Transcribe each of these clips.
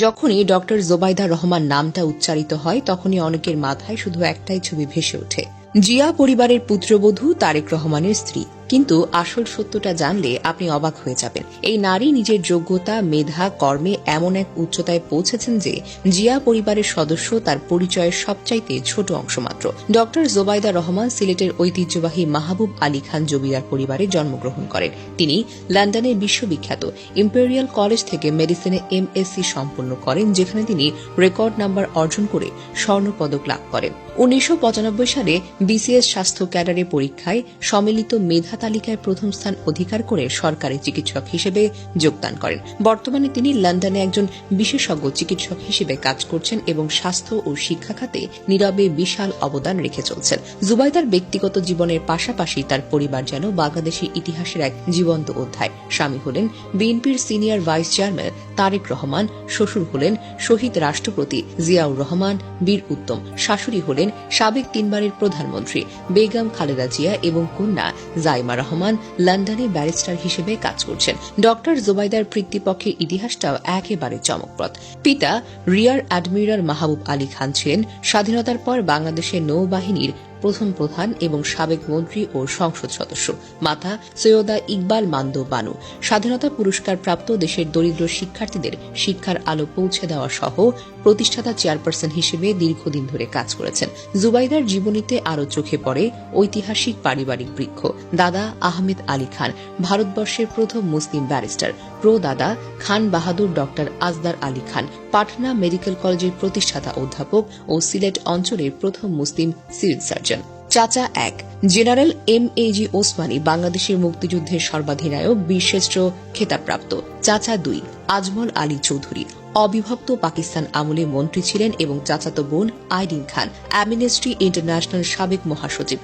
যখনই ডক্টর জোবাইদা রহমান নামটা উচ্চারিত হয় তখনই অনেকের মাথায় শুধু একটাই ছবি ভেসে ওঠে, জিয়া পরিবারের পুত্রবধূ তারেক রহমানের স্ত্রী। কিন্তু আসল সত্যটা জানলে আপনি অবাক হয়ে যাবেন। এই নারী নিজের যোগ্যতা, মেধা, কর্মে এমন এক উচ্চতায় পৌঁছেছেন যে জিয়া পরিবারের সদস্য তার পরিচয়ের সবচাইতে ছোট অংশ মাত্র। ডক্টর জোবাইদা রহমান সিলেটের ঐতিহ্যবাহী মাহবুব আলী খান জমিদার পরিবারে জন্মগ্রহণ করেন। তিনি লন্ডনের বিশ্ববিখ্যাত ইম্পেরিয়াল কলেজ থেকে মেডিসিনে এমএসসি সম্পন্ন করেন, যেখানে তিনি রেকর্ড নাম্বার অর্জন করে স্বর্ণপদক লাভ করেন। 1995 সালে বিসিএস স্বাস্থ্য ক্যাডারে পরীক্ষায় সম্মিলিত মেধা তালিকায় প্রথম স্থান অধিকার করে সরকারি চিকিৎসক হিসেবে যোগদান করেন। বর্তমানে তিনি লন্ডনে একজন বিশেষজ্ঞ চিকিৎসক হিসেবে কাজ করছেন এবং স্বাস্থ্য ও শিক্ষা খাতে নীরবে বিশাল অবদান রেখে চলছেন। জুবাইদার ব্যক্তিগত জীবনের পাশাপাশি তার পরিবার যেন বাংলাদেশের ইতিহাসের এক জীবন্ত অধ্যায়। স্বামী হলেন বিএনপির senior vice chairman Tarique Rahman, শ্বশুর হলেন শহীদ রাষ্ট্রপতি জিয়াউর রহমান বীর উত্তম, শাশুড়ি হলেন সাবেক 3 বারের প্রধানমন্ত্রী বেগম খালেদা জিয়া এবং কন্যা জাইমা রহমান লন্ডনে ব্যারিস্টার হিসেবে কাজ করছেন। ডক্টর জোবাইদার পিতৃপক্ষের ইতিহাসটাও একেবারে চমকপ্রদ। পিতা রিয়ার অ্যাডমিরাল মাহবুব আলী খান ছিলেন স্বাধীনতার পর বাংলাদেশের নৌবাহিনীর প্রথম প্রধান এবং সাবেক মন্ত্রী ও সংসদ সদস্য। মাতা সৈয়দা ইকবাল মান্দো বানু স্বাধীনতা পুরস্কার প্রাপ্ত দেশের দরিদ্র শিক্ষার্থীদের শিক্ষার আলো পৌঁছে দেওয়া সহ প্রতিষ্ঠাতা চেয়ারপারসন হিসেবে দীর্ঘদিন ধরে কাজ করেছেন। জুবাইদার জীবনীতে আরও চোখে পড়ে ঐতিহাসিক পারিবারিক বৃক্ষ। দাদা আহমেদ আলী খান ভারতবর্ষের প্রথম মুসলিম barrister, প্রদাদা Khan Bahadur doctor আজদার Ali Khan Patna medical কলেজের প্রতিষ্ঠাতা অধ্যাপক ও সিলেট অঞ্চলের প্রথম মুসলিম সিভিল সার্জন। চাচা 1 জেনারেল এমএজি ওসমানী বাংলাদেশের মুক্তিযুদ্ধের সর্বাধিনায়ক, বীরশ্রেষ্ঠ খেতাবপ্রাপ্ত। চাচা 2 আজমল আলী চৌধুরী অবিভক্ত পাকিস্তান আমলে মন্ত্রী ছিলেন এবং চাচাতো বোন আইরিন খান অ্যামনেস্টি ইন্টারন্যাশনাল সাবেক মহাসচিব।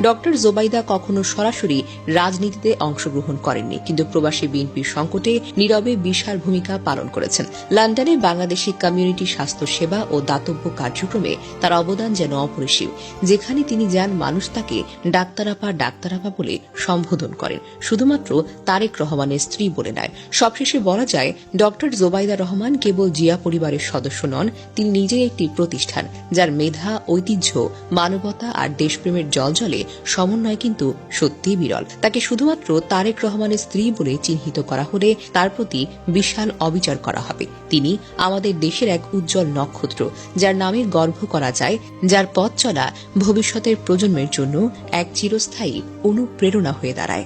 ডক্টর জোবাইদা কখনো সরাসরি রাজনীতিতে অংশগ্রহণ করেননি, কিন্তু প্রবাসী বিএনপির সংকটে নীরবে বিশাল ভূমিকা পালন করেছেন। লন্ডনে বাংলাদেশি কমিউনিটি স্বাস্থ্য সেবা ও দাতব্য কার্যক্রমে তার অবদান যেন অপরিসীম। যেখানে তিনি যান মানুষ তাকে ডাক্তারাপা বলে সম্বোধন করেন, শুধুমাত্র তারেক রহমানের স্ত্রী বলে নয়। সবশেষে বলা যায়, ডক্টর জোবাইদা রহমান কেবল জিয়া পরিবারের সদস্য নন, তিনি নিজেই একটি প্রতিষ্ঠান যার মেধা, ঐতিহ্য, মানবতা আর দেশপ্রেমের জলজলে সমন্বয় কিন্তু সত্যিই বিরল। তাকে শুধুমাত্র তারেক রহমানের স্ত্রী বলে চিহ্নিত করা হলে তার প্রতি বিশাল অবিচার করা হবে। তিনি আমাদের দেশের এক উজ্জ্বল নক্ষত্র, যার নামে গর্ব করা যায়, যার পথ চলা ভবিষ্যতের প্রজন্মের জন্য এক চিরস্থায়ী অনুপ্রেরণা হয়ে দাঁড়ায়।